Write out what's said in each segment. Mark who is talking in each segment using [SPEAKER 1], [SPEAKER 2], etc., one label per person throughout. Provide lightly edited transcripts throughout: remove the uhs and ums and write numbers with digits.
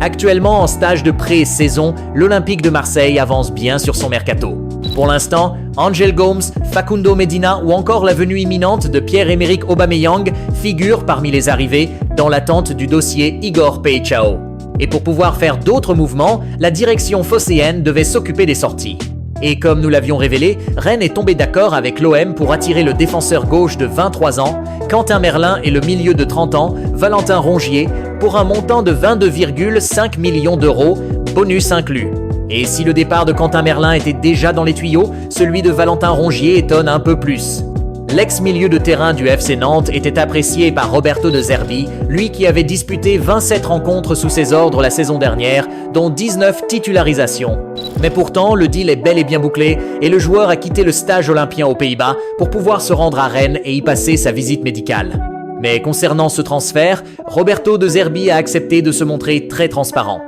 [SPEAKER 1] Actuellement en stage de pré-saison, l'Olympique de Marseille avance bien sur son mercato. Pour l'instant, Angel Gomes, Facundo Medina ou encore la venue imminente de Pierre-Emerick Aubameyang figurent parmi les arrivées dans l'attente du dossier Igor Paixão. Et pour pouvoir faire d'autres mouvements, la direction phocéenne devait s'occuper des sorties. Et comme nous l'avions révélé, Rennes est tombé d'accord avec l'OM pour attirer le défenseur gauche de 23 ans, Quentin Merlin et le milieu de 30 ans, Valentin Rongier, pour un montant de 22,5 millions d'euros, bonus inclus. Et si le départ de Quentin Merlin était déjà dans les tuyaux, celui de Valentin Rongier étonne un peu plus. L'ex-milieu de terrain du FC Nantes était apprécié par Roberto De Zerbi, lui qui avait disputé 27 rencontres sous ses ordres la saison dernière, dont 19 titularisations. Mais pourtant, le deal est bel et bien bouclé et le joueur a quitté le stage olympien aux Pays-Bas pour pouvoir se rendre à Rennes et y passer sa visite médicale. Mais concernant ce transfert, Roberto De Zerbi a accepté de se montrer très transparent.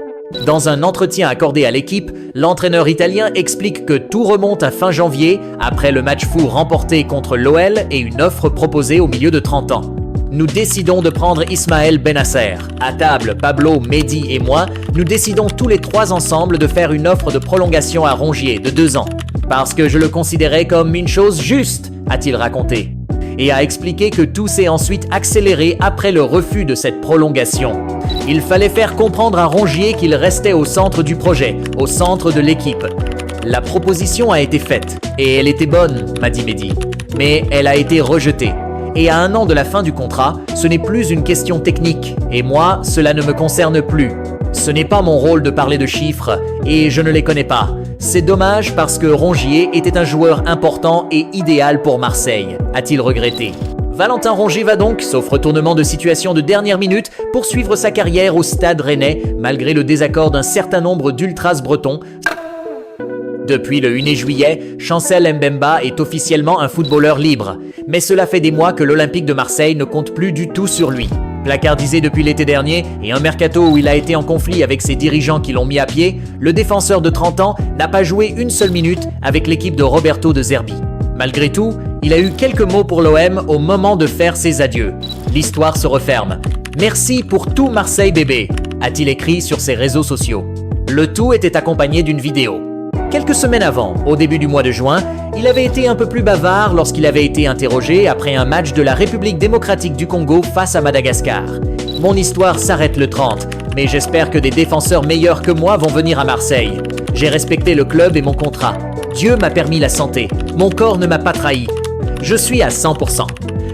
[SPEAKER 1] Dans un entretien accordé à l'équipe, l'entraîneur italien explique que tout remonte à fin janvier, après le match fou remporté contre l'OL et une offre proposée au milieu de 30 ans. Nous décidons de prendre Ismaël Bennacer. À table, Pablo, Mehdi et moi, nous décidons tous les trois ensemble de faire une offre de prolongation à Rongier de 2 ans. Parce que je le considérais comme une chose juste, a-t-il raconté. Et a expliqué que tout s'est ensuite accéléré après le refus de cette prolongation. Il fallait faire comprendre à Rongier qu'il restait au centre du projet, au centre de l'équipe. La proposition a été faite, et elle était bonne, m'a dit Mehdi. Mais elle a été rejetée. Et à 1 an de la fin du contrat, ce n'est plus une question technique. Et moi, cela ne me concerne plus. Ce n'est pas mon rôle de parler de chiffres, et je ne les connais pas. C'est dommage parce que Rongier était un joueur important et idéal pour Marseille, a-t-il regretté. Valentin Rongier va donc, sauf retournement de situation de dernière minute, poursuivre sa carrière au Stade Rennais, malgré le désaccord d'un certain nombre d'ultras bretons. Depuis le 1er juillet, Chancel Mbemba est officiellement un footballeur libre. Mais cela fait des mois que l'Olympique de Marseille ne compte plus du tout sur lui. Placardisé depuis l'été dernier et un mercato où il a été en conflit avec ses dirigeants qui l'ont mis à pied, le défenseur de 30 ans n'a pas joué une seule minute avec l'équipe de Roberto De Zerbi. Malgré tout, il a eu quelques mots pour l'OM au moment de faire ses adieux. L'histoire se referme. « Merci pour tout Marseille bébé », a-t-il écrit sur ses réseaux sociaux. Le tout était accompagné d'une vidéo. Quelques semaines avant, au début du mois de juin, il avait été un peu plus bavard lorsqu'il avait été interrogé après un match de la République démocratique du Congo face à Madagascar. « Mon histoire s'arrête le 30, mais j'espère que des défenseurs meilleurs que moi vont venir à Marseille. J'ai respecté le club et mon contrat. Dieu m'a permis la santé. Mon corps ne m'a pas trahi. Je suis à 100%.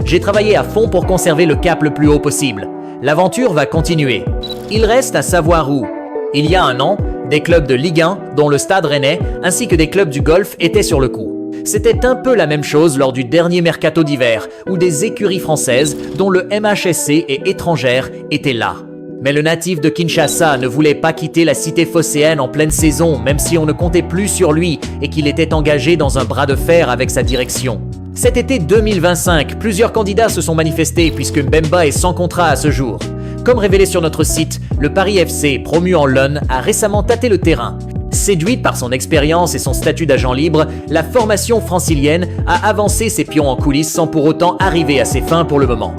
[SPEAKER 1] J'ai travaillé à fond pour conserver le cap le plus haut possible. L'aventure va continuer. Il reste à savoir où. Il y a 1 an, des clubs de Ligue 1, dont le Stade Rennais, ainsi que des clubs du Golfe étaient sur le coup. C'était un peu la même chose lors du dernier mercato d'hiver, où des écuries françaises, dont le MHSC et étrangères, étaient là. Mais le natif de Kinshasa ne voulait pas quitter la cité phocéenne en pleine saison, même si on ne comptait plus sur lui et qu'il était engagé dans un bras de fer avec sa direction. Cet été 2025, plusieurs candidats se sont manifestés puisque Mbemba est sans contrat à ce jour. Comme révélé sur notre site, le Paris FC, promu en LON, a récemment tâté le terrain. Séduite par son expérience et son statut d'agent libre, la formation francilienne a avancé ses pions en coulisses sans pour autant arriver à ses fins pour le moment.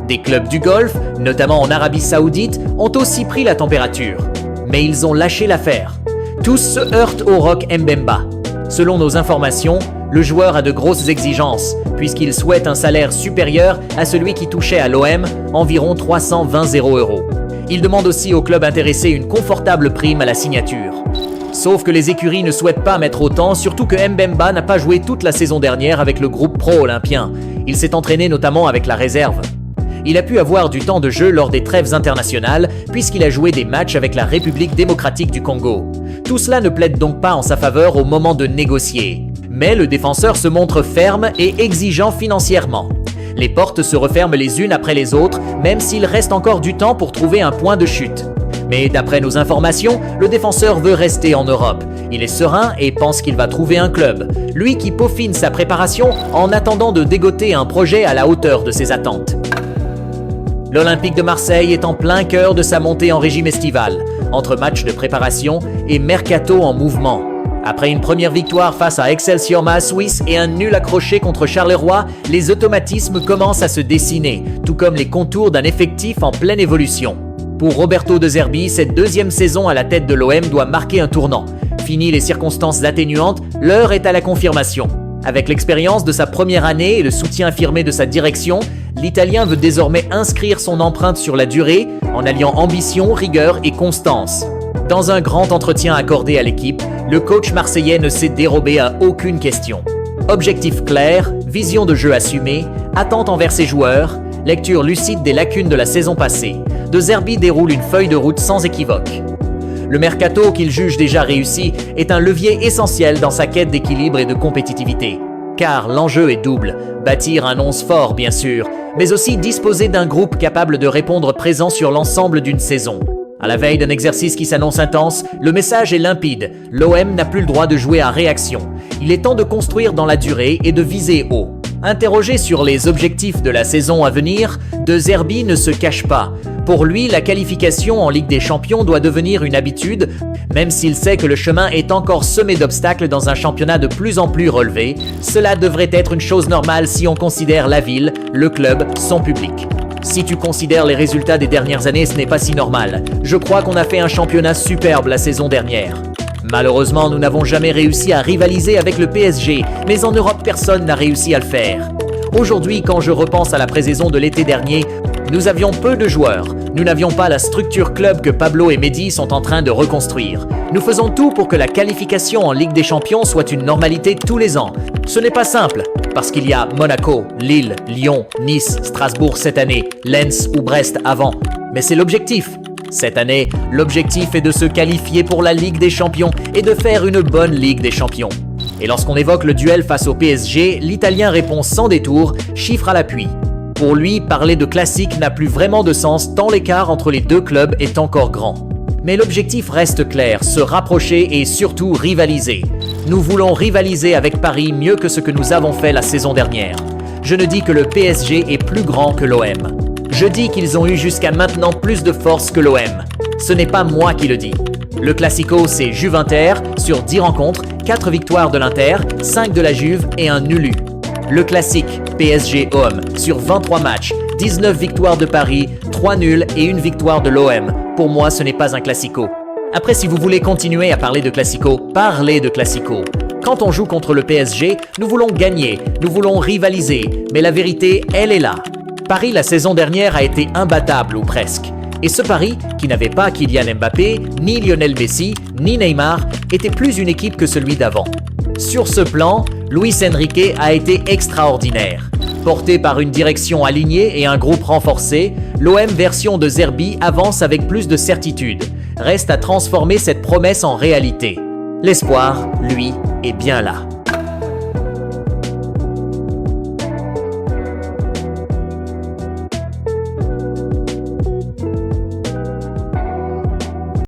[SPEAKER 1] Des clubs du Golfe, notamment en Arabie Saoudite, ont aussi pris la température. Mais ils ont lâché l'affaire. Tous se heurtent au rock Mbemba. Selon nos informations, le joueur a de grosses exigences, puisqu'il souhaite un salaire supérieur à celui qui touchait à l'OM, environ 320 €. Il demande aussi au club intéressé une confortable prime à la signature. Sauf que les écuries ne souhaitent pas mettre autant, surtout que Mbemba n'a pas joué toute la saison dernière avec le groupe pro olympien. Il s'est entraîné notamment avec la réserve. Il a pu avoir du temps de jeu lors des trêves internationales, puisqu'il a joué des matchs avec la République démocratique du Congo. Tout cela ne plaide donc pas en sa faveur au moment de négocier. Mais le défenseur se montre ferme et exigeant financièrement. Les portes se referment les unes après les autres, même s'il reste encore du temps pour trouver un point de chute. Mais d'après nos informations, le défenseur veut rester en Europe. Il est serein et pense qu'il va trouver un club. Lui qui peaufine sa préparation en attendant de dégoter un projet à la hauteur de ses attentes. L'Olympique de Marseille est en plein cœur de sa montée en régime estival, entre matchs de préparation et mercato en mouvement. Après une première victoire face à Excelsior Maasluis et un nul accroché contre Charleroi, les automatismes commencent à se dessiner, tout comme les contours d'un effectif en pleine évolution. Pour Roberto De Zerbi, cette deuxième saison à la tête de l'OM doit marquer un tournant. Fini les circonstances atténuantes, l'heure est à la confirmation. Avec l'expérience de sa première année et le soutien affirmé de sa direction, l'Italien veut désormais inscrire son empreinte sur la durée en alliant ambition, rigueur et constance. Dans un grand entretien accordé à l'équipe, le coach marseillais ne s'est dérobé à aucune question. Objectif clair, vision de jeu assumée, attente envers ses joueurs, lecture lucide des lacunes de la saison passée, De Zerbi déroule une feuille de route sans équivoque. Le mercato, qu'il juge déjà réussi, est un levier essentiel dans sa quête d'équilibre et de compétitivité. Car l'enjeu est double, bâtir un 11 fort bien sûr, mais aussi disposer d'un groupe capable de répondre présent sur l'ensemble d'une saison. À la veille d'un exercice qui s'annonce intense, le message est limpide, l'OM n'a plus le droit de jouer à réaction. Il est temps de construire dans la durée et de viser haut. Interrogé sur les objectifs de la saison à venir, De Zerbi ne se cache pas. Pour lui, la qualification en Ligue des Champions doit devenir une habitude, même s'il sait que le chemin est encore semé d'obstacles dans un championnat de plus en plus relevé. Cela devrait être une chose normale si on considère la ville, le club, son public. Si tu considères les résultats des dernières années, ce n'est pas si normal. Je crois qu'on a fait un championnat superbe la saison dernière. Malheureusement, nous n'avons jamais réussi à rivaliser avec le PSG, mais en Europe, personne n'a réussi à le faire. Aujourd'hui, quand je repense à la pré-saison de l'été dernier, nous avions peu de joueurs. Nous n'avions pas la structure club que Pablo et Mehdi sont en train de reconstruire. Nous faisons tout pour que la qualification en Ligue des Champions soit une normalité tous les ans. Ce n'est pas simple, parce qu'il y a Monaco, Lille, Lyon, Nice, Strasbourg cette année, Lens ou Brest avant. Mais c'est l'objectif. Cette année, l'objectif est de se qualifier pour la Ligue des Champions et de faire une bonne Ligue des Champions. Et lorsqu'on évoque le duel face au PSG, l'Italien répond sans détour, chiffre à l'appui. Pour lui, parler de classique n'a plus vraiment de sens tant l'écart entre les deux clubs est encore grand. Mais l'objectif reste clair, se rapprocher et surtout rivaliser. Nous voulons rivaliser avec Paris mieux que ce que nous avons fait la saison dernière. Je ne dis que le PSG est plus grand que l'OM. Je dis qu'ils ont eu jusqu'à maintenant plus de force que l'OM. Ce n'est pas moi qui le dis. Le Classico, c'est Juve-Inter, sur 10 rencontres, 4 victoires de l'Inter, 5 de la Juve et un nul. Le classique PSG-OM, sur 23 matchs, 19 victoires de Paris, 3 nuls et 1 victoire de l'OM. Pour moi, ce n'est pas un Classico. Après, si vous voulez continuer à parler de Classico, parlez de Classico. Quand on joue contre le PSG, nous voulons gagner, nous voulons rivaliser, mais la vérité, elle est là. Paris, la saison dernière, a été imbattable ou presque. Et ce Paris, qui n'avait pas Kylian Mbappé, ni Lionel Messi, ni Neymar, était plus une équipe que celui d'avant. Sur ce plan, Luis Enrique a été extraordinaire. Porté par une direction alignée et un groupe renforcé, l'OM version de Zerbi avance avec plus de certitude. Reste à transformer cette promesse en réalité. L'espoir, lui, est bien là.